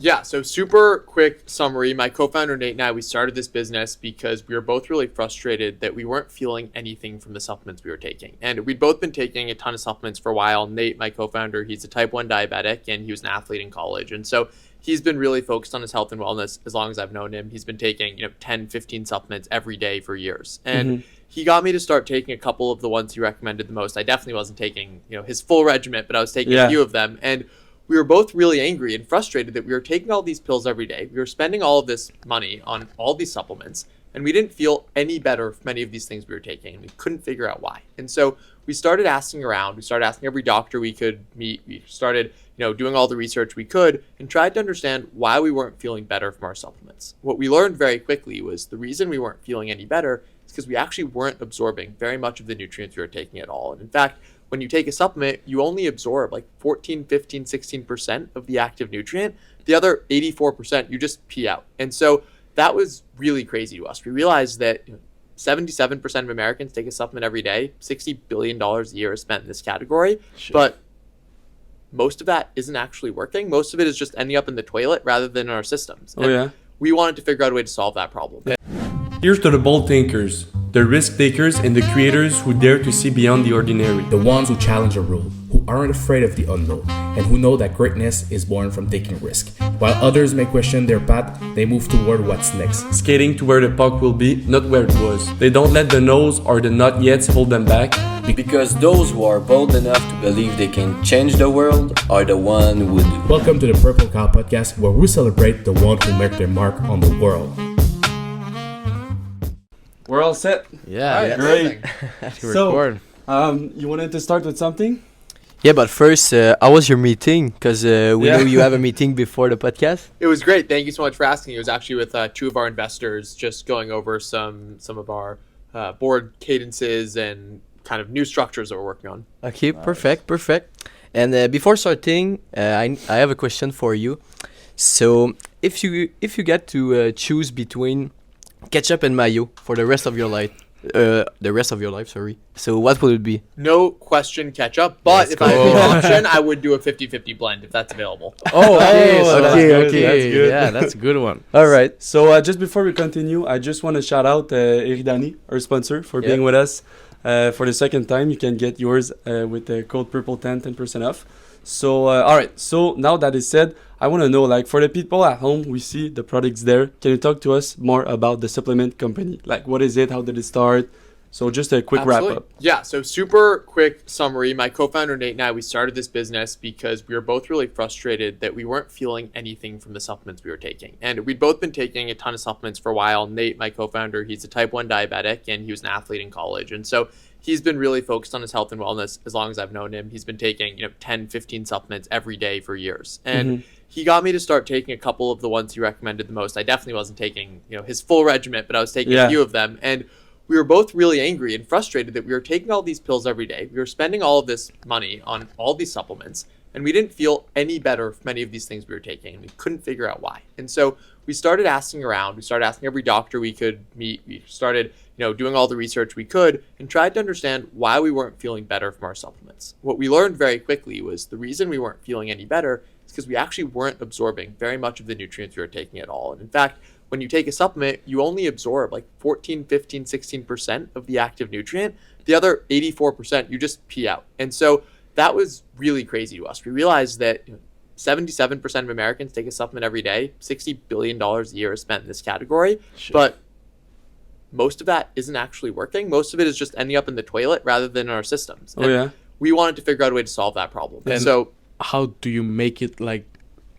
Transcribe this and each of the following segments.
Yeah, so super quick summary. My co-founder Nate and I, we started this business because we were both really frustrated that we weren't feeling anything from the supplements we were taking. And we'd both been taking a ton of supplements for a while. Nate, my co-founder, he's a type 1 diabetic and he was an athlete in college. And so he's been really focused on his health and wellness as long as I've known him. He's been taking, 10, 15 supplements every day for years. And he got me to start taking a couple of the ones he recommended the most. I definitely wasn't taking, his full regimen, but I was taking a few of them. And we were both really angry and frustrated that we were taking all these pills every day. We were spending all of this money on all these supplements, and we didn't feel any better from any of these things we were taking, and we couldn't figure out why. And so we started asking around. We started asking every doctor we could meet. We started, doing all the research we could and tried to understand why we weren't feeling better from our supplements. What we learned very quickly was the reason we weren't feeling any better is because we actually weren't absorbing very much of the nutrients we were taking at all. And in fact, when you take a supplement, you only absorb like 14, 15, 16% of the active nutrient. The other 84%, you just pee out. And so that was really crazy to us. We realized that 77% of Americans take a supplement every day. $60 billion a year is spent in this category. Sure. But most of that isn't actually working. Most of it is just ending up in the toilet rather than in our systems. And we wanted to figure out a way to solve that problem. Here's to the bold thinkers, the risk takers, and the creators who dare to see beyond the ordinary. The ones who challenge a rule, who aren't afraid of the unknown, and who know that greatness is born from taking risk. While others may question their path, they move toward what's next. Skating to where the puck will be, not where it was. They don't let the no's or the not yet's hold them back. Because those who are bold enough to believe they can change the world are the one who do. Welcome to the Purple Cow Podcast, where we celebrate the one who make their mark on the world. We're all set. Yeah, great. So, you wanted to start with something? Yeah, but first, how was your meeting? Because we know you have a meeting before the podcast. It was great. Thank you so much for asking. It was actually with two of our investors, just going over some of our board cadences and kind of new structures that we're working on. Okay, perfect. And before starting, I have a question for you. So, if you get to choose between ketchup and mayo for the rest of your life, so what would it be? No question ketchup, but if I had the option, I would do a 50-50 blend if that's available. Okay. That's good. Yeah, that's a good one. All right. So just before we continue, I just want to shout out Eridani, our sponsor, for being with us for the second time. You can get yours with the code PURPLE10, 10% off. So, all right. So now that is said, I want to know, like, for the people at home, we see the products there. Can you talk to us more about the supplement company? Like, what is it? How did it start? So just a quick wrap up. Yeah, so super quick summary. My co-founder Nate and I, we started this business because we were both really frustrated that we weren't feeling anything from the supplements we were taking. And we'd both been taking a ton of supplements for a while. Nate, my co-founder, he's a type 1 diabetic and he was an athlete in college. And so he's been really focused on his health and wellness as long as I've known him. He's been taking, 10, 15 supplements every day for years. And he got me to start taking a couple of the ones he recommended the most. I definitely wasn't taking, his full regimen, but I was taking a few of them. And we were both really angry and frustrated that we were taking all these pills every day. We were spending all of this money on all these supplements, and we didn't feel any better from any of these things we were taking, and we couldn't figure out why. And so we started asking around. We started asking every doctor we could meet. We started, doing all the research we could and tried to understand why we weren't feeling better from our supplements. What we learned very quickly was the reason we weren't feeling any better is because we actually weren't absorbing very much of the nutrients we were taking at all. And in fact, when you take a supplement, you only absorb like 14, 15, 16% of the active nutrient. The other 84%, you just pee out. And so that was really crazy to us. We realized that 77% of Americans take a supplement every day. $60 billion a year is spent in this category. Sure. But most of that isn't actually working. Most of it is just ending up in the toilet rather than in our systems. And we wanted to figure out a way to solve that problem. And so how do you make it like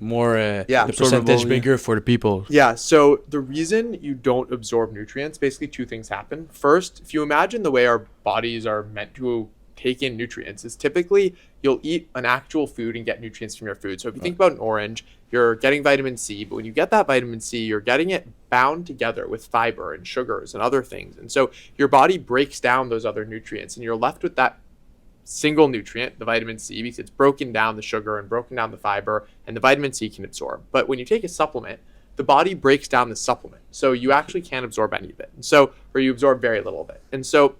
more the percentage bigger for the people? Yeah, so the reason you don't absorb nutrients, basically two things happen. First, if you imagine the way our bodies are meant to take in nutrients is typically you'll eat an actual food and get nutrients from your food. So if you think about an orange, you're getting vitamin C, but when you get that vitamin C, you're getting it bound together with fiber and sugars and other things. And so your body breaks down those other nutrients and you're left with that single nutrient, the vitamin C, because it's broken down the sugar and broken down the fiber, and the vitamin C can absorb. But when you take a supplement, the body breaks down the supplement. So you actually can't absorb any of it. And so, or you absorb very little of it. And so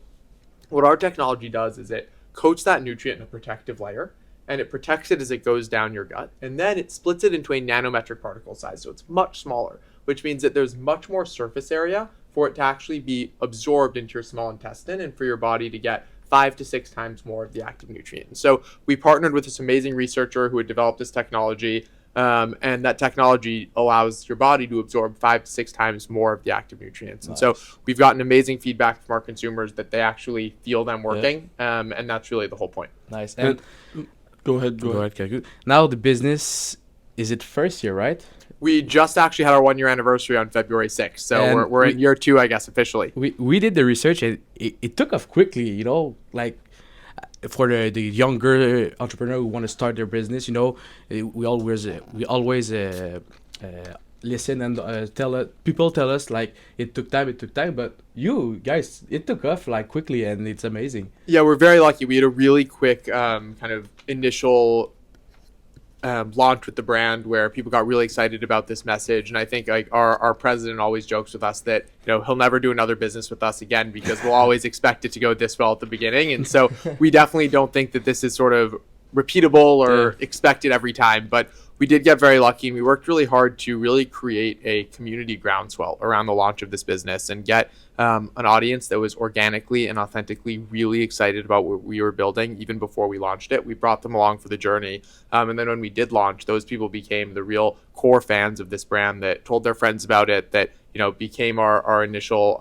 what our technology does is it coats that nutrient in a protective layer. and it protects it as it goes down your gut. And then it splits it into a nanometric particle size. So it's much smaller, which means that there's much more surface area for it to actually be absorbed into your small intestine and for your body to get 5 to 6 times more of the active nutrient. So we partnered with this amazing researcher who had developed this technology, and that technology allows your body to absorb 5 to 6 times more of the active nutrients. And so we've gotten amazing feedback from our consumers that they actually feel them working, and that's really the whole point. Nice. And go ahead. Kaku. Now the business, is it first year, right? We just actually had our 1-year anniversary on February 6th, so we're in year 2, I guess, officially. We did the research, and it took off quickly, you know, like for the younger entrepreneur who want to start their business, you know, we always listen and people tell us like it took time, but you guys, it took off like quickly, and it's amazing. Yeah, we're very lucky. We had a really quick kind of initial launch with the brand where people got really excited about this message, and I think like our president always jokes with us that, you know, he'll never do another business with us again because we'll always expect it to go this well at the beginning. And so we definitely don't think that this is sort of repeatable or expected every time, but we did get very lucky, and we worked really hard to really create a community groundswell around the launch of this business and get an audience that was organically and authentically really excited about what we were building even before we launched it. We brought them along for the journey. And then when we did launch, those people became the real core fans of this brand that told their friends about it, that, you know, became our initial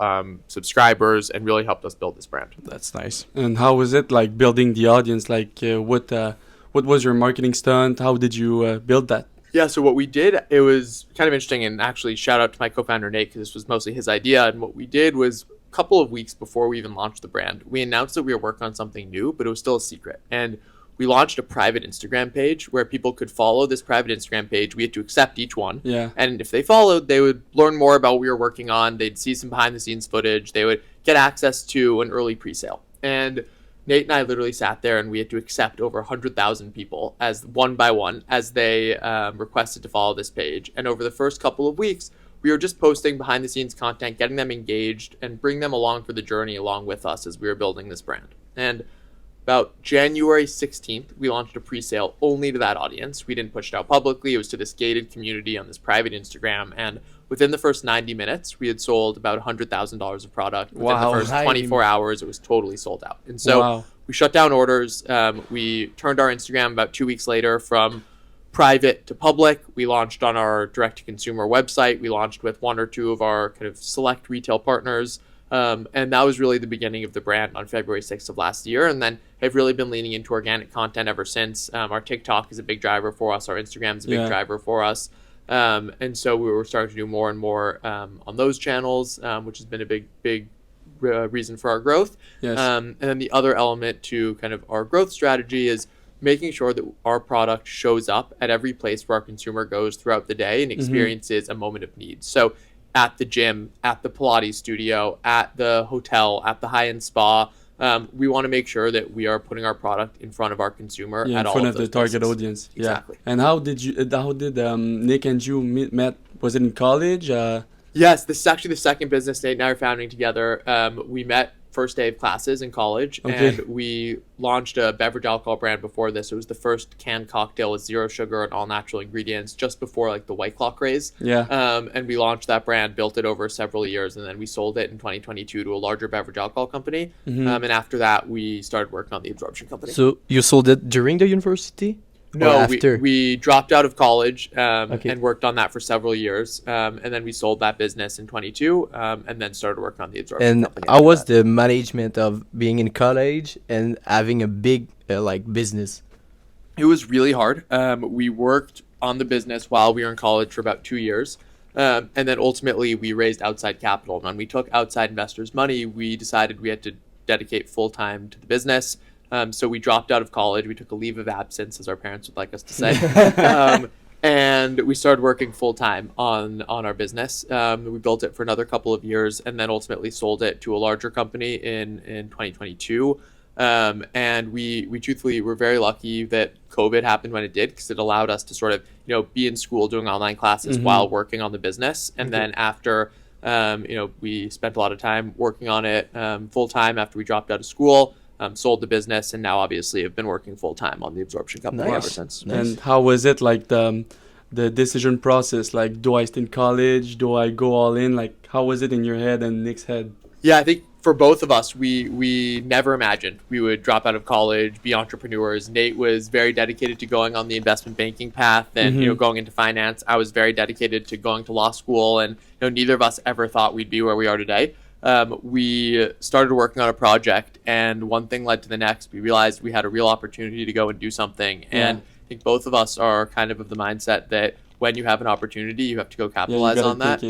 subscribers and really helped us build this brand. That's nice. And how was it like building the audience? Like what was your marketing stunt? How did you build that? Yeah, so what we did, it was kind of interesting, and actually shout out to my co-founder Nate, because this was mostly his idea. And what we did was a couple of weeks before we even launched the brand, we announced that we were working on something new, but it was still a secret. And we launched a private Instagram page where people could follow this private Instagram page. We had to accept each one. Yeah. And if they followed, they would learn more about what we were working on. They'd see some behind the scenes footage. They would get access to an early pre-sale. And Nate and I literally sat there, and we had to accept over 100,000 people as one by one as they requested to follow this page. And over the first couple of weeks, we were just posting behind the scenes content, getting them engaged, and bring them along for the journey along with us as we were building this brand. And about January 16th, we launched a pre-sale only to that audience. We didn't push it out publicly. It was to this gated community on this private Instagram. And within the first 90 minutes, we had sold about $100,000 of product. Within the first 24 hours, it was totally sold out. And so we shut down orders. We turned our Instagram about 2 weeks later from private to public. We launched on our direct-to-consumer website. We launched with 1 or 2 of our kind of select retail partners. And that was really the beginning of the brand on February 6th of last year. And then have really been leaning into organic content ever since. Our TikTok is a big driver for us. Our Instagram is a big driver for us. And so we were starting to do more and more on those channels, which has been a big reason for our growth. Yes. And then the other element to kind of our growth strategy is making sure that our product shows up at every place where our consumer goes throughout the day and experiences a moment of need. So at the gym, at the Pilates studio, at the hotel, at the high-end spa, we want to make sure that we are putting our product in front of our consumer at all of those places. In front of the target audience. Exactly. Yeah. And how did Nick and you met? Was it in college? Yes, this is actually the second business Nate and I are founding together. We met first day of classes in college, and we launched a beverage alcohol brand before this. It was the first canned cocktail with 0 sugar and all natural ingredients, just before like the White Claw craze. Yeah. And we launched that brand, built it over several years, and then we sold it in 2022 to a larger beverage alcohol company. And after that, we started working on the Absorption Company. So you sold it during the university? No, we dropped out of college and worked on that for several years. And then we sold that business in 22 and then started working on the Absorption Company. And how was the management of being in college and having a big business? It was really hard. We worked on the business while we were in college for about 2 years. And then ultimately we raised outside capital. And when we took outside investors' money, we decided we had to dedicate full time to the business. So we dropped out of college. We took a leave of absence, as our parents would like us to say. And we started working full time on our business. We built it for another couple of years and then ultimately sold it to a larger company in 2022. And we truthfully were very lucky that COVID happened when it did, because it allowed us to sort of, be in school doing online classes while working on the business. And then after, we spent a lot of time working on it full time after we dropped out of school. sold the business, and now obviously have been working full time on the Absorption Company Nice. ever since. Nice. And how was it like the decision process? Like, do I stay in college? Do I go all in? Like, how was it in your head and Nick's head? Yeah, I think for both of us, we never imagined we would drop out of college, be entrepreneurs. Nate was very dedicated to going on the investment banking path and going into finance. I was very dedicated to going to law school, and neither of us ever thought we'd be where we are today. We started working on a project, and one thing led to the next. We realized we had a real opportunity to go and do something, and I think both of us are kind of the mindset that when you have an opportunity, you have to go capitalize on that.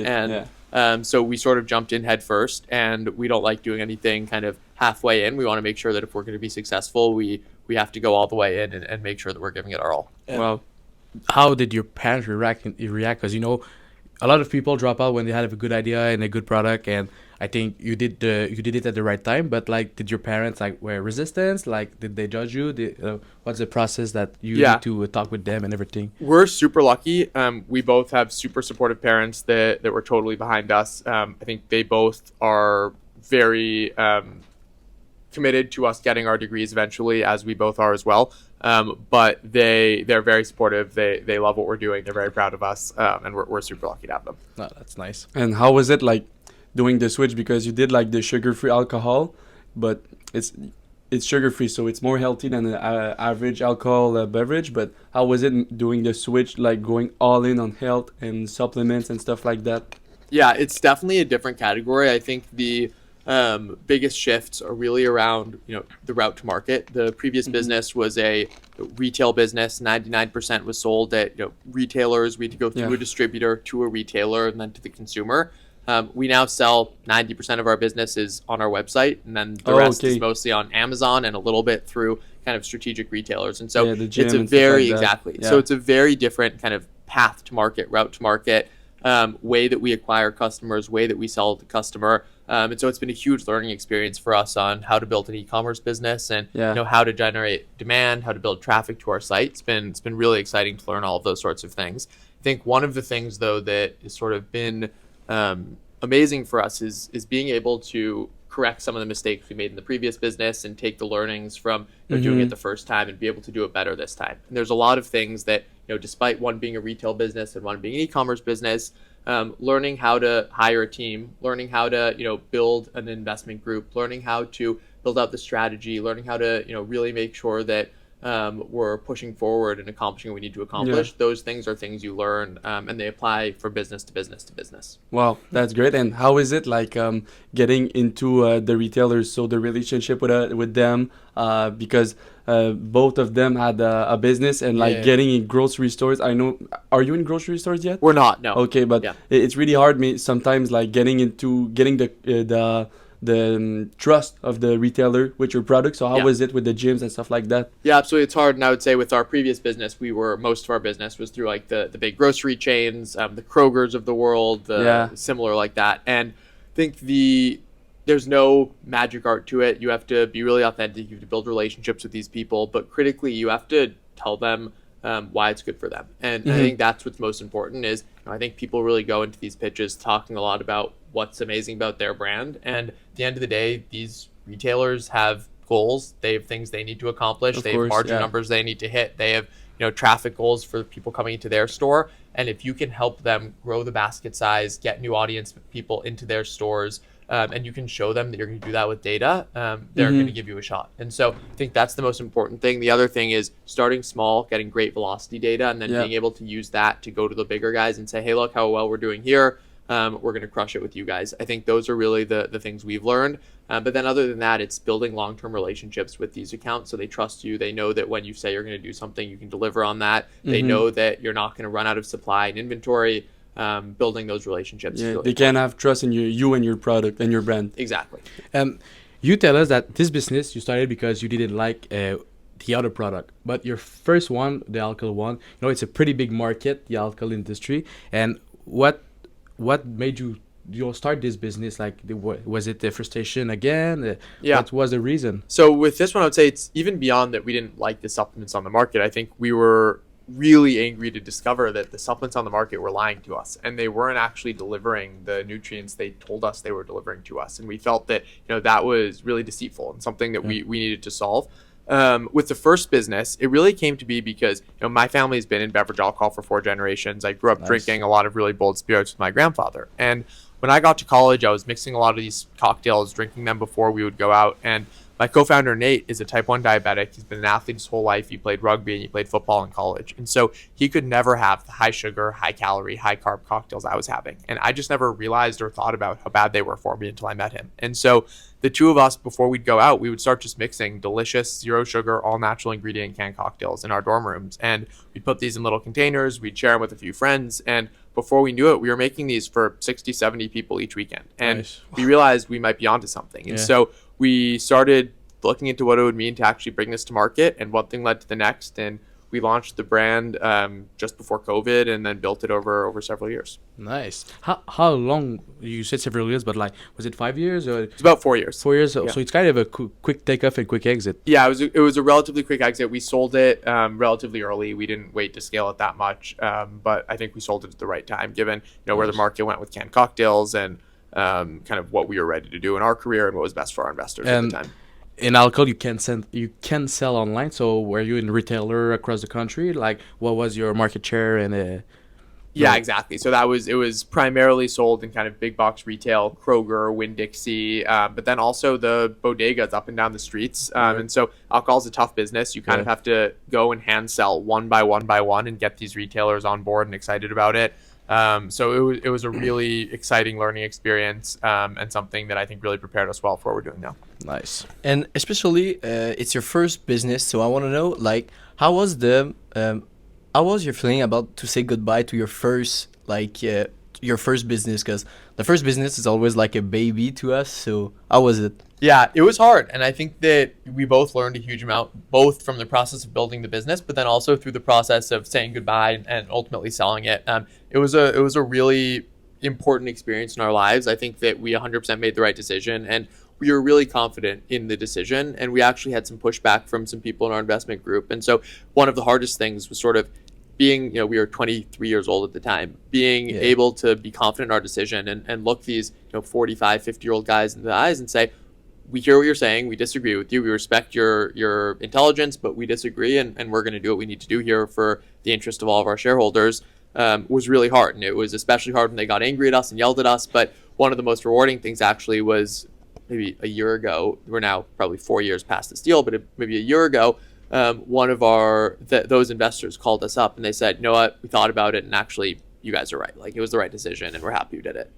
And so we sort of jumped in head first, and we don't like doing anything kind of halfway in. We want to make sure that if we're going to be successful, we have to go all the way in and make sure that we're giving it our all. Well, how did your parents react? Because a lot of people drop out when they have a good idea and a good product, and I think you did it at the right time. But like, did your parents were resistance? Like, did they judge you? What's the process that you need to talk with them and everything? We're super lucky. We both have super supportive parents that were totally behind us. I think they both are very committed to us getting our degrees eventually, as we both are as well. But they're very supportive. They love what we're doing. They're very proud of us, and we're super lucky to have them. Oh, that's nice. And how was it like doing the switch? Because you did like the sugar-free alcohol, but it's sugar-free, so it's more healthy than an average alcohol beverage. But how was it doing the switch, like going all in on health and supplements and stuff like that? Yeah, it's definitely a different category. I think the biggest shifts are really around the route to market. The previous business was a retail business. 99% was sold at retailers. We had to go through a distributor to a retailer and then to the consumer. We now sell 90% of our business is on our website, and then the rest is mostly on Amazon and a little bit through kind of strategic retailers. And so it's a very So it's a very different kind of path to market, route to market, way that we acquire customers, way that we sell to the customer. And so it's been a huge learning experience for us on how to build an e-commerce business and how to generate demand, how to build traffic to our site. It's been really exciting to learn all of those sorts of things. I think one of the things though that has sort of been amazing for us is being able to correct some of the mistakes we made in the previous business and take the learnings from doing it the first time and be able to do it better this time. And there's a lot of things that despite one being a retail business and one being an e-commerce business, learning how to hire a team, learning how to build an investment group, learning how to build out the strategy, learning how to really make sure that we're pushing forward and accomplishing what we need to accomplish. Those things are things you learn, and they apply from business to business to business. Wow, that's great. And how is it like getting into the retailers? So the relationship with them, because both of them had a business and getting in grocery stores. I know. Are you in grocery stores yet? We're not. No. Okay, but it's really hard. Sometimes like getting the trust of the retailer with your product. So how was it with the gyms and stuff like that? Yeah, absolutely. It's hard. And I would say with our previous business, most of our business was through like the big grocery chains, the Krogers of the world, similar like that. And I think there's no magic art to it. You have to be really authentic. You have to build relationships with these people, but critically, you have to tell them why it's good for them. And I think that's what's most important is I think people really go into these pitches talking a lot about what's amazing about their brand. And at the end of the day, these retailers have goals. They have things they need to accomplish. They have margin numbers they need to hit. They have traffic goals for people coming into their store. And if you can help them grow the basket size, get new audience people into their stores, and you can show them that you're going to do that with data, they're going to give you a shot. And so I think that's the most important thing. The other thing is starting small, getting great velocity data, and then being able to use that to go to the bigger guys and say, hey, look how well we're doing here. We're going to crush it with you guys. I think those are really the things we've learned. But then other than that, it's building long-term relationships with these accounts so they trust you. They know that when you say you're going to do something, you can deliver on that. They know that you're not going to run out of supply and inventory. Building those relationships. Yeah, really they can have trust in you and your product and your brand. Exactly. You tell us that this business you started because you didn't like the other product, but your first one, the alcohol one, it's a pretty big market, the alcohol industry. And what made you start this business? Like, was it the frustration again? What was the reason? So with this one, I would say it's even beyond that we didn't like the supplements on the market. I think we were really angry to discover that the supplements on the market were lying to us, and they weren't actually delivering the nutrients they told us they were delivering to us. And we felt that, that was really deceitful and something that we needed to solve. With the first business, it really came to be because, my family has been in beverage alcohol for 4 generations. I grew up drinking a lot of really bold spirits with my grandfather. And when I got to college, I was mixing a lot of these cocktails, drinking them before we would go out. And my co-founder, Nate, is a type 1 diabetic. He's been an athlete his whole life. He played rugby and he played football in college. And so he could never have the high sugar, high calorie, high carb cocktails I was having. And I just never realized or thought about how bad they were for me until I met him. And so the two of us, before we'd go out, we would start just mixing delicious, zero sugar, all natural ingredient canned cocktails in our dorm rooms. And we'd put these in little containers. We'd share them with a few friends. And before we knew it, we were making these for 60, 70 people each weekend. And we realized we might be onto something. And so we started looking into what it would mean to actually bring this to market, and one thing led to the next. And we launched the brand just before COVID, and then built it over several years. Nice. How long? You said several years, but was it 5 years or? It's about 4 years. 4 years. Yeah. So it's kind of a quick takeoff and quick exit. Yeah, it was a relatively quick exit. We sold it relatively early. We didn't wait to scale it that much, but I think we sold it at the right time, given where the market went with canned cocktails and kind of what we were ready to do in our career and what was best for our investors at the time. In alcohol, you can sell online. So were you in retailer across the country? What was your market share and? Yeah, exactly. So it was primarily sold in kind of big box retail, Kroger, Winn-Dixie, but then also the bodegas up and down the streets. And so alcohol is a tough business. You kind of have to go and hand sell one by one and get these retailers on board and excited about it. So it was a really exciting learning experience, and something that I think really prepared us well for what we're doing now. Nice. And especially, it's your first business, so I want to know, how was your feeling about to say goodbye to your first business? Because the first business is always like a baby to us. So how was it? Yeah, it was hard. And I think that we both learned a huge amount, both from the process of building the business, but then also through the process of saying goodbye and ultimately selling it. It was a really important experience in our lives. I think that we 100% made the right decision, and we were really confident in the decision. And we actually had some pushback from some people in our investment group. And so one of the hardest things was sort of being, we were 23 years old at the time, being able to be confident in our decision and look these, 45, 50-year-old guys in the eyes and say, we hear what you're saying, we disagree with you, we respect your intelligence, but we disagree, and we're going to do what we need to do here for the interest of all of our shareholders, was really hard. And it was especially hard when they got angry at us and yelled at us. But one of the most rewarding things actually was maybe a year ago, we're now probably 4 years past this deal, but maybe a year ago, one of those investors called us up and they said, you know what, we thought about it, and actually you guys are right. It was the right decision, and we're happy we did it.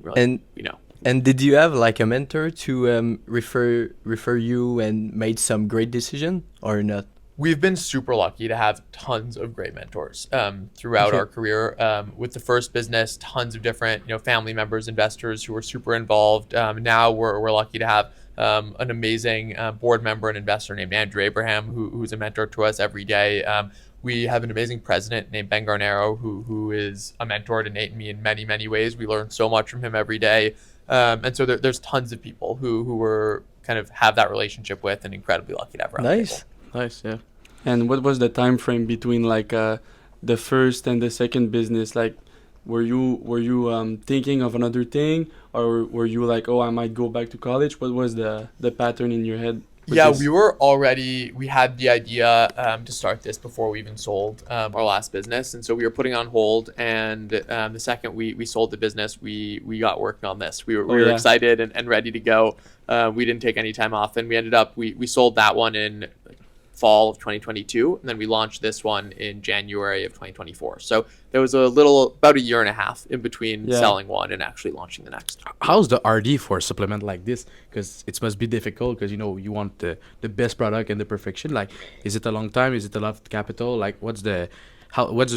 And did you have a mentor to refer you and made some great decision or not? We've been super lucky to have tons of great mentors throughout our career. With the first business, tons of different family members, investors who were super involved. Now we're lucky to have an amazing board member and investor named Andrew Abraham, who's a mentor to us every day. We have an amazing president named Ben Garnero, who is a mentor to Nate and me in many, many ways. We learn so much from him every day. And so there's tons of people who we're kind of have that relationship with, and incredibly lucky to have around. Nice, yeah. And what was the time frame between the first and the second business? Were you thinking of another thing, or were you like, oh, I might go back to college? What was the pattern in your head? Yeah, we had the idea to start this before we even sold our last business. And so we were putting on hold. And the second we sold the business, we got working on this. We were excited and ready to go. We didn't take any time off. And we ended up, we sold that one in fall of 2022. And then we launched this one in January of 2024. So there was about a year and a half in between selling one and actually launching the next. How's the RD for a supplement like this? Because it must be difficult because, you want the best product and the perfection. Is it a long time? Is it a lot of capital? What's the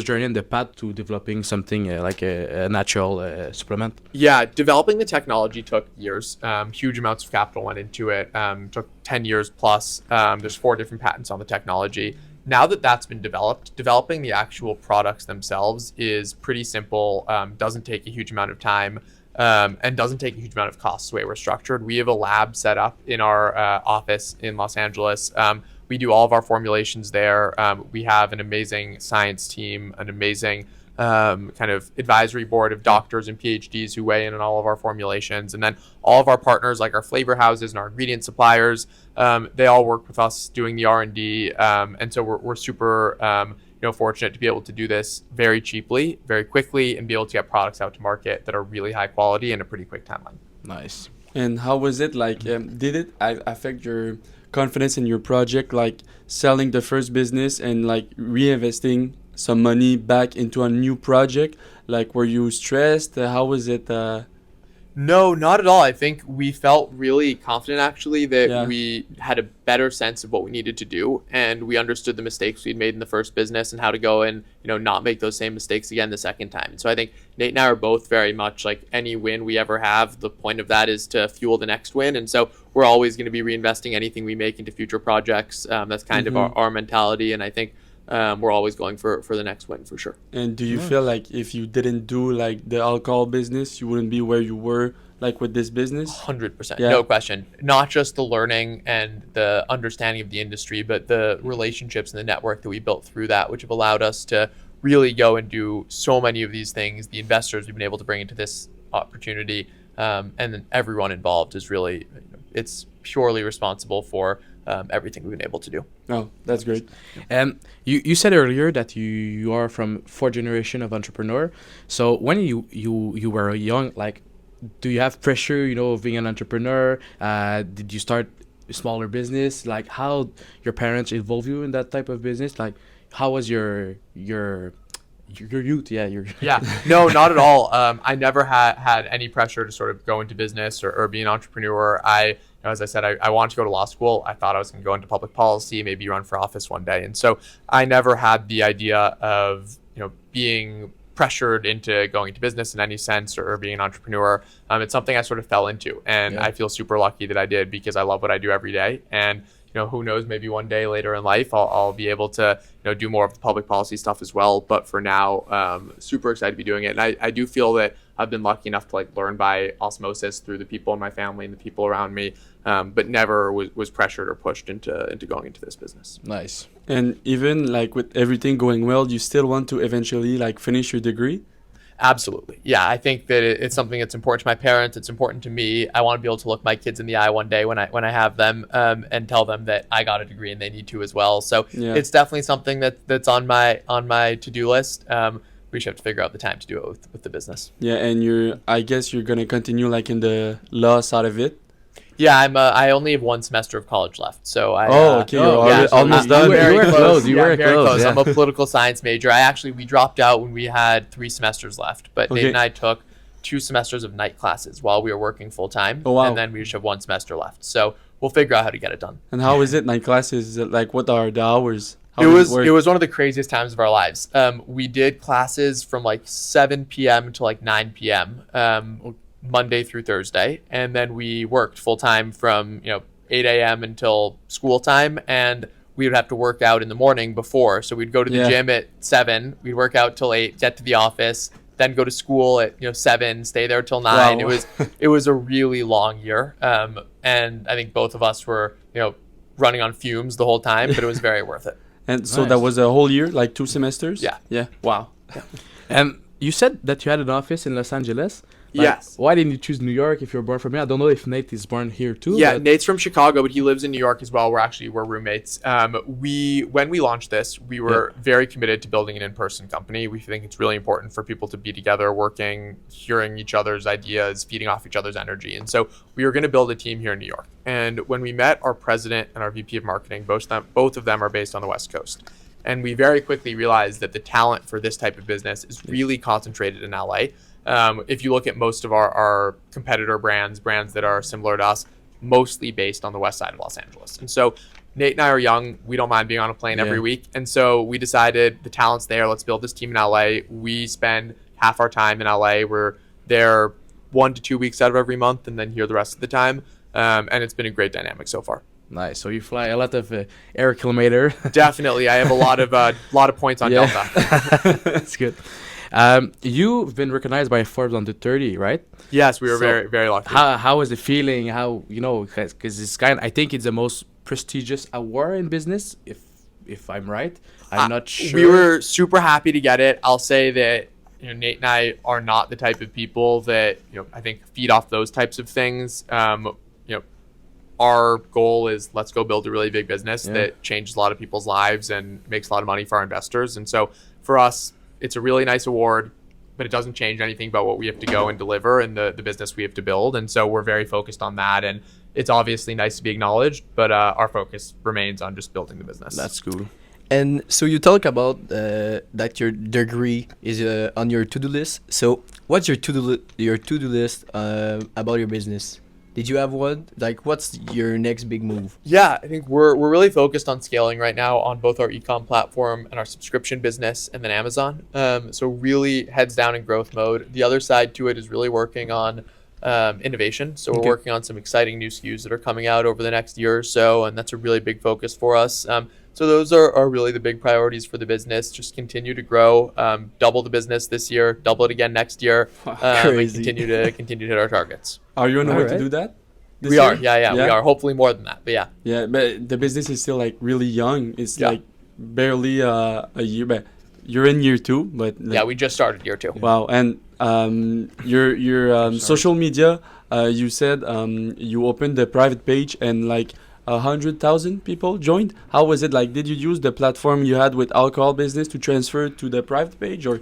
journey and the path to developing something like a natural supplement? Yeah, developing the technology took years. Huge amounts of capital went into it. Took 10 years plus. There's 4 different patents on the technology. Now that that's been developed, developing the actual products themselves is pretty simple. Doesn't take a huge amount of time. And doesn't take a huge amount of cost the way we're structured. We have a lab set up in our office in Los Angeles. we do all of our formulations there. We have an amazing science team, an amazing kind of advisory board of doctors and PhDs who weigh in on all of our formulations. And then all of our partners, like our flavor houses and our ingredient suppliers, they all work with us doing the R&D. And so we're super fortunate to be able to do this very cheaply, very quickly, and be able to get products out to market that are really high quality in a pretty quick timeline. Nice. And how was it like? Did it affect your confidence in your project, like selling the first business and like reinvesting some money back into a new project? Like, were you stressed? How was it? No, not at all. I think we felt really confident actually that we had a better sense of what we needed to do, and we understood the mistakes we'd made in the first business and how to go and not make those same mistakes again the second time. So I think Nate and I are both very much like, any win we ever have, the point of that is to fuel the next win, and so we're always going to be reinvesting anything we make into future projects. That's kind of our mentality, and I think we're always going for the next win for sure. And do you feel like if you didn't do like the alcohol business, you wouldn't be where you were like with this business? 100%, no question. Not just the learning and the understanding of the industry, but the relationships and the network that we built through that, which have allowed us to really go and do so many of these things. The investors we've been able to bring into this opportunity, and then everyone involved is really, it's purely responsible for everything we've been able to do. Oh, that's great. And you said earlier that you are from fourth generation of entrepreneur. So when you were young, like, do you have pressure, of being an entrepreneur? Did you start a smaller business? Like, how your parents involve you in that type of business? Like, how was your youth? Yeah, no, not at all. I never had any pressure to sort of go into business or be an entrepreneur. As I said, I wanted to go to law school. I thought I was going to go into public policy, maybe run for office one day. And so I never had the idea of, being pressured into going into business in any sense or being an entrepreneur. It's something I sort of fell into, and I feel super lucky that I did, because I love what I do every day. And who knows, maybe one day later in life I'll be able to do more of the public policy stuff as well. But for now, super excited to be doing it. And I do feel that I've been lucky enough to like learn by osmosis through the people in my family and the people around me, but never was pressured or pushed into going into this business. Nice. And even like with everything going well, you still want to eventually like finish your degree? Absolutely. Yeah, I think that it's something that's important to my parents. It's important to me. I want to be able to look my kids in the eye one day when I have them, and tell them that I got a degree and they need to as well. So it's definitely something that's on my to-do list. We should have to figure out the time to do it with the business. Yeah, and I guess you're gonna continue like in the law side of it. Yeah, I only have one semester of college left, so okay, you're almost done. You were close. You were very close. Yeah. I'm a political science major. We dropped out when we had 3 semesters left, but Nate and I took 2 semesters of night classes while we were working full time. Oh, wow. And then we just have 1 semester left. So we'll figure out how to get it done. And how is it, night classes? Is it like, what are the hours? It was one of the craziest times of our lives. We did classes from like 7 p.m. to like 9 p.m. Monday through Thursday, and then we worked full time from 8 a.m. until school time, and we would have to work out in the morning before. So we'd go to the gym at 7, we'd work out till 8, get to the office, then go to school at 7, stay there till 9. Wow. It was a really long year, and I think both of us were running on fumes the whole time, but it was very worth it. And so that was a whole year, like 2 semesters? Yeah. Wow. And you said that you had an office in Los Angeles. Like, yes. Why didn't you choose New York if you're born from here? I don't know if Nate is born here too. Yeah, Nate's from Chicago, but he lives in New York as well. We're roommates. When we launched this, we were very committed to building an in-person company. We think it's really important for people to be together, working, hearing each other's ideas, feeding off each other's energy. And so we were going to build a team here in New York. And when we met our president and our VP of marketing, both of them are based on the West Coast. And we very quickly realized that the talent for this type of business is really concentrated in LA. If you look at most of our competitor brands that are similar to us, mostly based on the west side of Los Angeles. And so Nate and I are young. We don't mind being on a plane every week. And so we decided the talent's there. Let's build this team in LA. We spend half our time in LA. We're there 1 to 2 weeks out of every month, and then here the rest of the time. And it's been a great dynamic so far. Nice. So you fly a lot of air kilometer. Definitely. I have a lot of points on Delta. That's good. You've been recognized by Forbes under 30, right? Yes, we were very, very lucky. How was the feeling? How, because it's I think it's the most prestigious award in business. If I'm right, I'm not sure. We were super happy to get it. I'll say that Nate and I are not the type of people that I think feed off those types of things. Our goal is let's go build a really big business that changes a lot of people's lives and makes a lot of money for our investors. And so for us, it's a really nice award, but it doesn't change anything about what we have to go and deliver and the business we have to build. And so we're very focused on that. And it's obviously nice to be acknowledged, but our focus remains on just building the business. That's cool. And so you talk about that your degree is on your to-do list. So what's your to-do list about your business? Did you have one? Like, what's your next big move? Yeah, I think we're really focused on scaling right now on both our e-com platform and our subscription business and then Amazon. So really heads down in growth mode. The other side to it is really working on innovation. So we're working on some exciting new SKUs that are coming out over the next year or so, and that's a really big focus for us. So those are really the big priorities for the business. Just continue to grow, double the business this year, double it again next year, and continue to hit our targets. Are you on the way to do that? We are. Yeah, we are. Hopefully more than that, but yeah. Yeah, but the business is still like really young. It's like barely a year, but you're in year 2, but yeah, we just started year 2. Wow. And your social media, you said you opened the private page and like 100,000 people joined. How was it? Like, did you use the platform you had with alcohol business to transfer to the private page, or?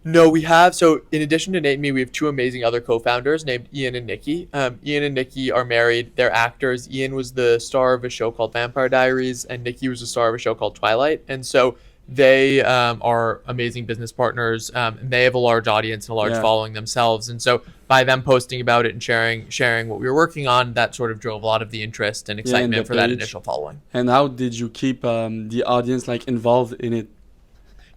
No, we have. So in addition to Nate and me, we have 2 amazing other co-founders named Ian and Nikki. Ian and Nikki are married. They're actors. Ian was the star of a show called Vampire Diaries, and Nikki was the star of a show called Twilight. And so they are amazing business partners. And they have a large audience and a large following themselves. And so by them posting about it and sharing what we were working on, that sort of drove a lot of the interest and excitement for that initial following. And how did you keep the audience like involved in it?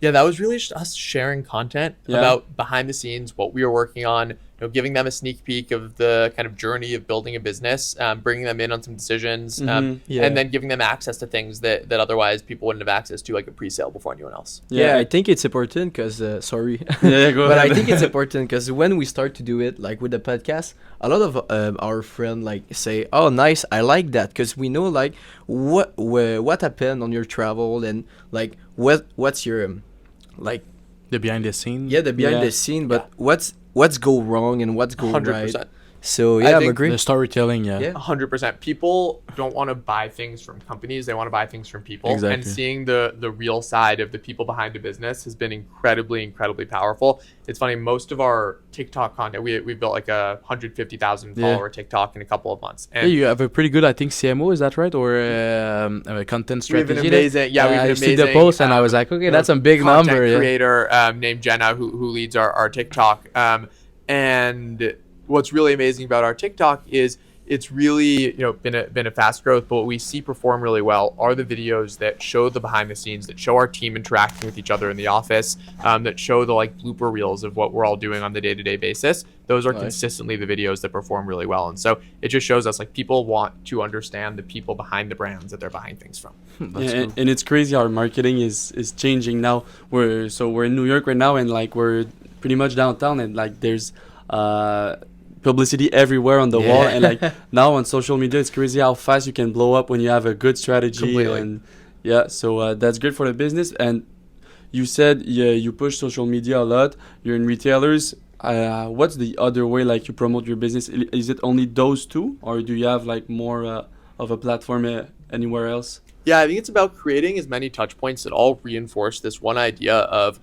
Yeah, that was really just us sharing content about behind the scenes, what we were working on, giving them a sneak peek of the kind of journey of building a business, bringing them in on some decisions, and then giving them access to things that otherwise people wouldn't have access to, like a pre-sale before anyone else. Yeah, I think it's important because, sorry. Go but ahead. I think it's important because when we start to do it, like with the podcast, a lot of our friends like say, oh, nice, I like that, because we know like what happened on your travel and like what's your like the behind the scene. Yeah, the behind the scene, but what's go wrong and what's go 100%. Right. So yeah, I'm agreeing. The storytelling, 100%. People don't want to buy things from companies; they want to buy things from people. Exactly. And seeing the real side of the people behind the business has been incredibly powerful. It's funny. Most of our TikTok content, we built like 150,000 follower TikTok in a couple of months. And you have a pretty good, I think, CMO. Is that right, or a content strategy? We have an amazing. Yeah, we have an amazing. I see the post, and I was like, okay, that's a big number. Creator named Jenna who leads our TikTok, and what's really amazing about our TikTok is it's really been a fast growth, but what we see perform really well are the videos that show the behind the scenes, that show our team interacting with each other in the office, that show the like blooper reels of what we're all doing on the day-to-day basis. Those are consistently the videos that perform really well, and so it just shows us like people want to understand the people behind the brands that they're buying things from. Cool. And it's crazy. Our marketing is changing now. We're in New York right now, and like we're pretty much downtown, and like there's publicity everywhere on the wall, and like now on social media it's crazy how fast you can blow up when you have a good strategy. Completely. And so that's good for the business. And you said you push social media a lot, you're in retailers. What's the other way like you promote your business? Is it only those 2, or do you have like more of a platform anywhere else? I think it's about creating as many touch points that all reinforce this one idea of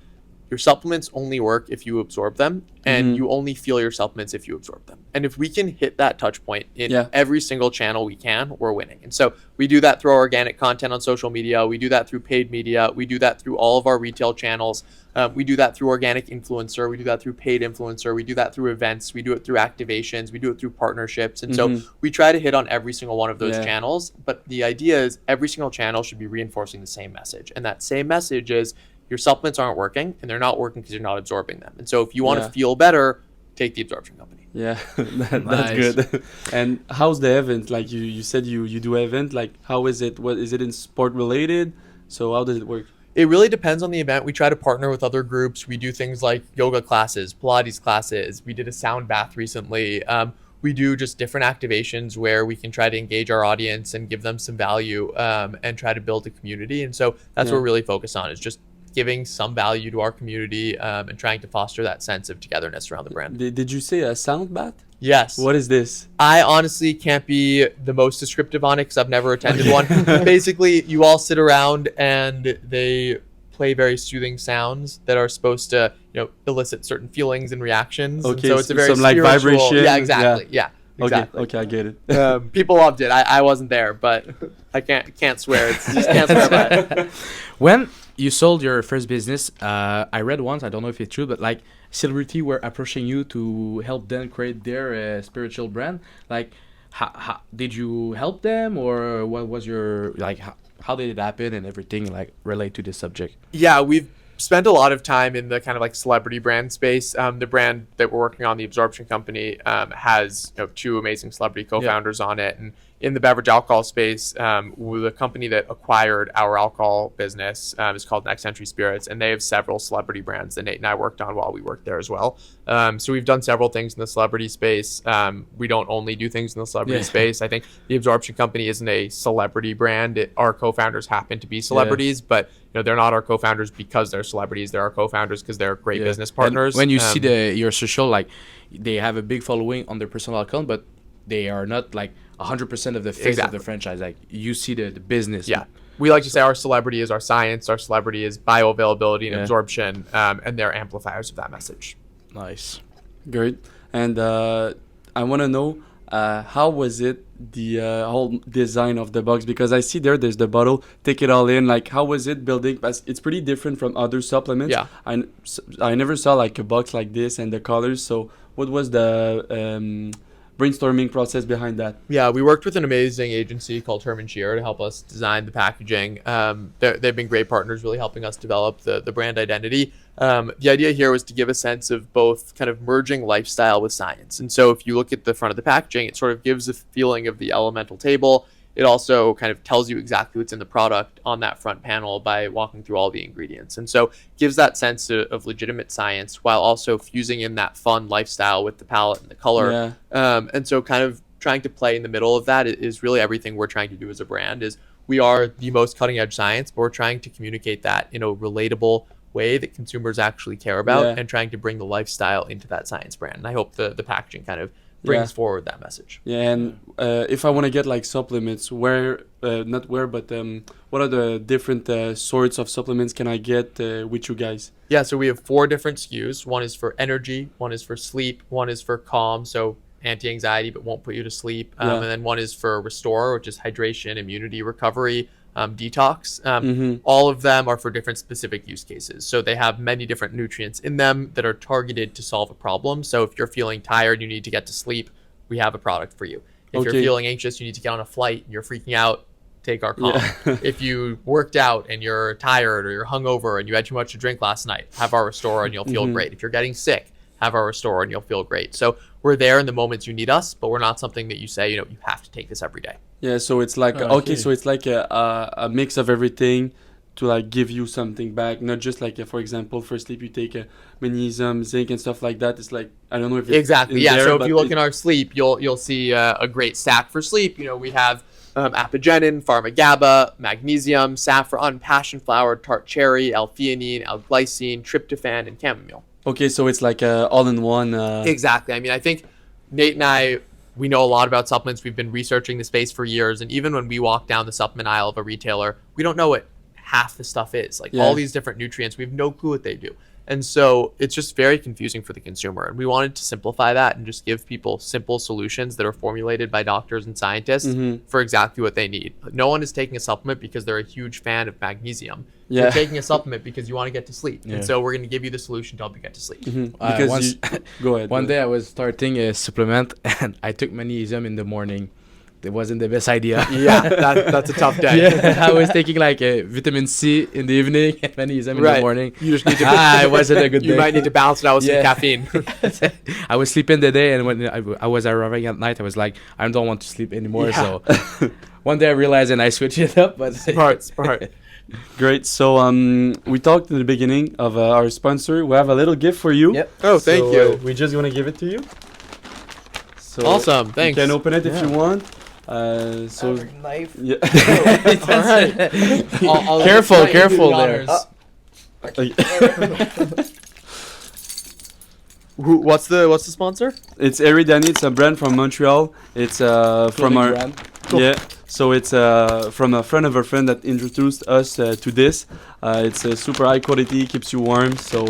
your supplements only work if you absorb them, and you only feel your supplements if you absorb them. And if we can hit that touch point in every single channel we can, we're winning. And so we do that through our organic content on social media. We do that through paid media. We do that through all of our retail channels. We do that through organic influencer. We do that through paid influencer. We do that through events. We do it through activations. We do it through partnerships. And so we try to hit on every single one of those channels. But the idea is every single channel should be reinforcing the same message. And that same message is your supplements aren't working, and they're not working because you're not absorbing them. And so if you want to feel better, take the Absorption Company. Yeah, that's good. And how's the event? Like you said you do event. Like how is it? What is it in sport related? So how does it work? It really depends on the event. We try to partner with other groups. We do things like yoga classes, Pilates classes. We did a sound bath recently. we do just different activations where we can try to engage our audience and give them some value, and try to build a community. And so that's what we're really focused on, is just giving some value to our community, and trying to foster that sense of togetherness around the brand. Did you say a sound bath? Yes. What is this? I honestly can't be the most descriptive on it because I've never attended one. Basically, you all sit around and they play very soothing sounds that are supposed to, elicit certain feelings and reactions. Okay, and so it's a very some like spiritual- vibration. Yeah, exactly. Yeah, exactly. Okay, I get it. People loved it. I wasn't there, but I can't swear. It's just can't swear by it. When you sold your first business, I read once, I don't know if it's true, but like celebrity were approaching you to help them create their spiritual brand. Like, how did you help them, or what was your like? How did it happen and everything like relate to this subject? Yeah, we've spent a lot of time in the kind of like celebrity brand space. The brand that we're working on, the Absorption Company, has 2 amazing celebrity co-founders on it. And in the beverage alcohol space, the company that acquired our alcohol business is called Next Century Spirits, and they have several celebrity brands that Nate and I worked on while we worked there as well. So we've done several things in the celebrity space. We don't only do things in the celebrity space. I think the Absorption Company isn't a celebrity brand. Our co-founders happen to be celebrities, but they're not our co-founders because they're celebrities. They're our co-founders because they're great business partners. And when you see your social, like they have a big following on their personal account, but they are not like 100% of the face of the franchise. Like you see the business. Yeah. We like to say our celebrity is our science, our celebrity is bioavailability and absorption, and they're amplifiers of that message. Nice. Great. And I want to know, how was it, the whole design of the box? Because I see there's the bottle, take it all in. Like, how was it building? It's pretty different from other supplements. Yeah. I never saw like a box like this and the colors. So what was the brainstorming process behind that? Yeah, we worked with an amazing agency called Herman Shearer to help us design the packaging. They've been great partners, really helping us develop the brand identity. The idea here was to give a sense of both kind of merging lifestyle with science. And so if you look at the front of the packaging, it sort of gives a feeling of the elemental table. It also kind of tells you exactly what's in the product on that front panel by walking through all the ingredients. And so gives that sense of legitimate science while also fusing in that fun lifestyle with the palette and the color. Yeah. And so kind of trying to play in the middle of that is really everything we're trying to do as a brand. Is we are the most cutting edge science, but we're trying to communicate that in a relatable way that consumers actually care about, and trying to bring the lifestyle into that science brand. And I hope the packaging kind of brings forward that message. Yeah, and if I want to get like supplements, what are the different sorts of supplements can I get with you guys? Yeah, so we have 4 different SKUs. One is for energy, one is for sleep, one is for calm, so anti-anxiety but won't put you to sleep, and then one is for restore, which is hydration, immunity, recovery, detox. All of them are for different specific use cases. So they have many different nutrients in them that are targeted to solve a problem. So if you're feeling tired, you need to get to sleep, we have a product for you. If you're feeling anxious, you need to get on a flight and you're freaking out, take our Calm. If you worked out and you're tired or you're hungover and you had too much to drink last night, have our Restore and you'll feel great. If you're getting sick, have our Restore and you'll feel great. So we're there in the moments you need us, but we're not something that you say, you have to take this every day. Yeah, so it's like so it's like a mix of everything to like give you something back, not just like for example for sleep you take magnesium, zinc and stuff like that. It's like I don't know if it's exactly there, so if you look in our sleep, you'll see a great stack for sleep. We have apigenin, pharma-GABA, magnesium, saffron, passion flower, tart cherry, L-theanine, L-glycine, tryptophan, and chamomile. Okay, so it's like all-in-one. Exactly. I mean, I think Nate and I, we know a lot about supplements. We've been researching the space for years. And even when we walk down the supplement aisle of a retailer, we don't know what half the stuff is. Like all these different nutrients, we have no clue what they do. And so it's just very confusing for the consumer. And we wanted to simplify that and just give people simple solutions that are formulated by doctors and scientists for exactly what they need. No one is taking a supplement because they're a huge fan of magnesium. You're taking a supplement because you want to get to sleep. And so we're going to give you the solution to help you get to sleep. Because go ahead. One day I was starting a supplement and I took magnesium in the morning. It wasn't the best idea. That's a tough day. I was taking like a vitamin C in the evening and magnesium in the morning. You just need to. It wasn't a good day. You might need to balance it out with some caffeine. I was sleeping the day, and when I was arriving at night, I was like, I don't want to sleep anymore. So one day I realized, and I switched it up. But Smart. Great. So we talked in the beginning of our sponsor. We have a little gift for you. Yep. Oh, thank you. We're just gonna give it to you. So Awesome. Thanks. You can open it if you want. So knife. yeah. Careful, careful there. What's the sponsor? It's Eridani. It's a brand from Montreal. It's from our brand. yeah. So it's from a friend of a friend that introduced us to this. It's super high quality, keeps you warm. So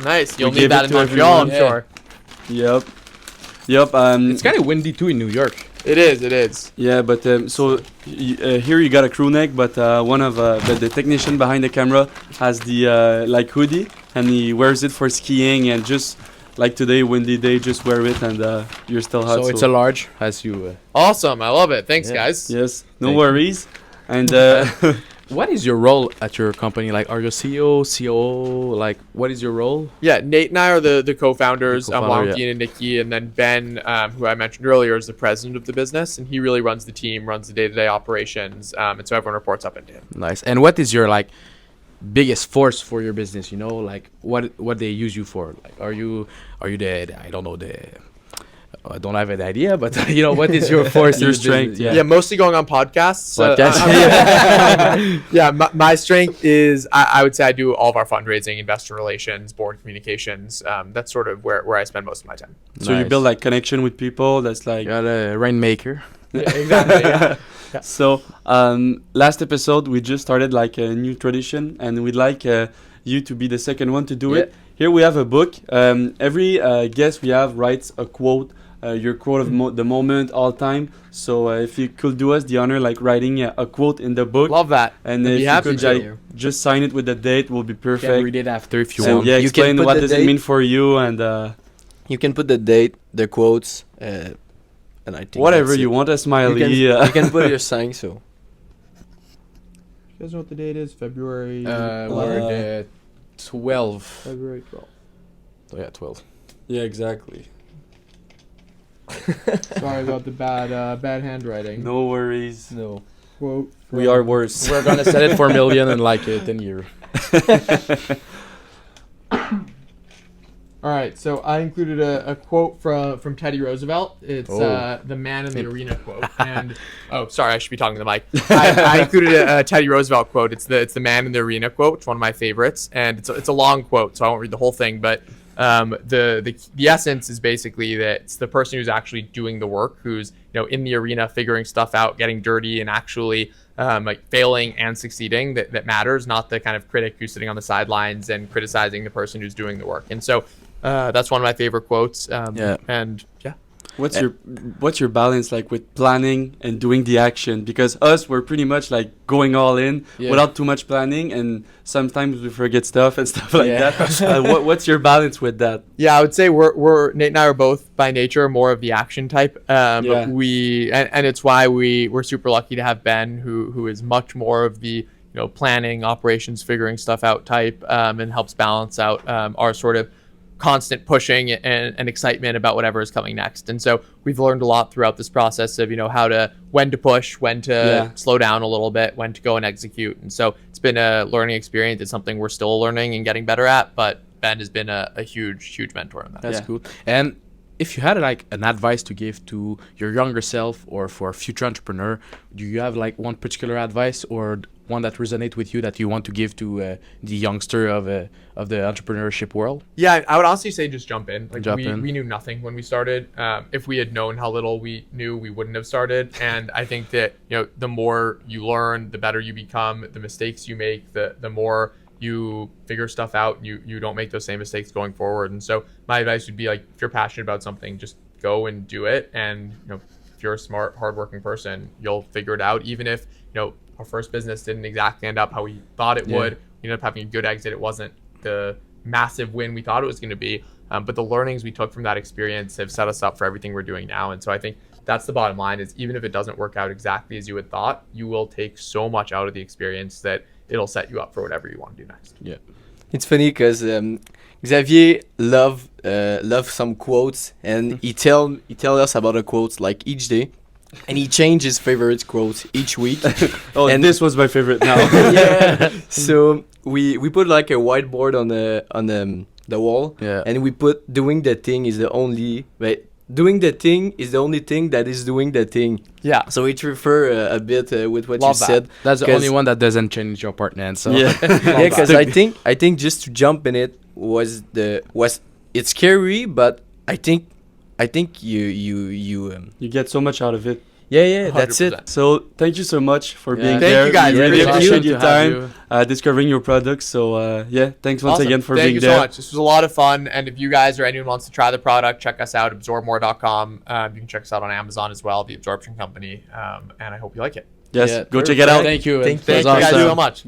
Nice. You'll we need give that it in to Montreal, I'm everyone. sure. yep. It's kind of windy too in New York. It is. Yeah, but so here you got a crew neck, but one of the technician behind the camera has the like hoodie, and he wears it for skiing, and just like today, windy day, just wear it, and you're still hot. So it's a large, as you. Awesome. I love it. Thanks, Yeah. guys. yes, no Thank you. worries, and What is your role at your company? Like, are you CEO, COO? Like, what is your role? Yeah, Nate and I are the co-founders, The co-founder, Wonky and Nikki, and then Ben, who I mentioned earlier, is the president of the business, and he really runs the team, runs the day-to-day operations, and so everyone reports up into him. Nice. And what is your like biggest force for your business? You know, like what they use you for? Like, are you the I don't know the. I don't have an idea, but you know, what is your force? Your in the strength, business? Yeah, mostly going on podcasts. Podcasts. Yeah, my strength is I would say I do all of our fundraising, investor relations, board communications. That's sort of where I spend most of my time. so you Nice. build like connection with people. That's like You got a rainmaker. Yeah, exactly. Yeah. So last episode we just started like a new tradition, and we'd like you to be the second one to do it. Here we have a book. Every guest we have writes a quote, your quote of the moment, all time. So if you could do us the honor, like writing a quote in the book, Love that. and I'd if be you happy could to. like, just sign it with the date, will be You can perfect. read it after if you And want. yeah, You can explain put what the does it date. mean for you, and You can put the date, the quotes, and I think whatever that's you it. want, a You smiley. can, yeah. you can put your sign. So You guys know what the date is? February. We're the 12. February 12th. Oh, yeah, 12. Yeah, exactly. Sorry about the bad handwriting. No worries. no. Quote. We are worse. We're gonna sell it for a million in like 10 years. All right, so I included a quote from Teddy Roosevelt. It's Oh. the man in the arena quote. And oh, sorry, I should be talking to the mic. I included a Teddy Roosevelt quote. It's the man in the arena quote, which is one of my favorites, and it's a long quote, so I won't read the whole thing. But the essence is basically that it's the person who's actually doing the work, who's in the arena figuring stuff out, getting dirty, and actually like failing and succeeding that matters, not the kind of critic who's sitting on the sidelines and criticizing the person who's doing the work. And so. That's one of my favorite quotes. Yeah. And yeah. What's your balance like with planning and doing the action? Because we're pretty much like going all in without too much planning, and sometimes we forget stuff and stuff like that. What's your balance with that? Yeah, I would say we're Nate and I are both by nature more of the action type. Yeah. And it's why we're super lucky to have Ben, who is much more of the planning, operations, figuring stuff out type, and helps balance out our sort of constant pushing and excitement about whatever is coming next. And so we've learned a lot throughout this process of when to push, when to slow down a little bit, when to go and execute. And so it's been a learning experience. It's something we're still learning and getting better at, but Ben has been a huge mentor in that. That's cool. And if you had like an advice to give to your younger self or for a future entrepreneur, do you have like one particular advice or one that resonates with you that you want to give to the youngster of the entrepreneurship world? Yeah, I would honestly say just jump in. Like Jump in. we knew nothing when we started. If we had known how little we knew, we wouldn't have started. And I think that the more you learn, the better you become. The mistakes you make, the more you figure stuff out. You don't make those same mistakes going forward. And so my advice would be like, if you're passionate about something, just go and do it. And if you're a smart, hardworking person, you'll figure it out. Even if our first business didn't exactly end up how we thought it would. We ended up having a good exit. It wasn't the massive win we thought it was going to be, but the learnings we took from that experience have set us up for everything we're doing now. And so I think that's the bottom line, is even if it doesn't work out exactly as you had thought, you will take so much out of the experience that it'll set you up for whatever you want to do next. Yeah. It's funny because Xavier love some quotes, and he tell us about the quotes like each day, and he change his favorite quotes each week. And this was my favorite now. Yeah. So we put like a whiteboard on the wall, Yeah. and we put doing the thing is the doing the thing is the only thing that is doing the thing. Yeah. So it refer a bit with what Love you that. said. That's the 'Cause- only one that doesn't change your partner. So Yeah, that. because I think just to jump in it was it's scary, but I think you You get so much out of it. yeah, that's it. 100%. So thank you so much for Yeah. being Thank there. you guys. We really Really appreciate awesome your to have time, you. discovering your products. So yeah, thanks once Awesome. again for Thank being you there. so much. This was a lot of fun. And if you guys or anyone wants to try the product, check us out, absorbmore.com. You can check us out on Amazon as well, the Absorption Company. And I hope you like it. Yes, Yeah, go check it out. Thank you. Thank It Thank was you guys awesome. so much.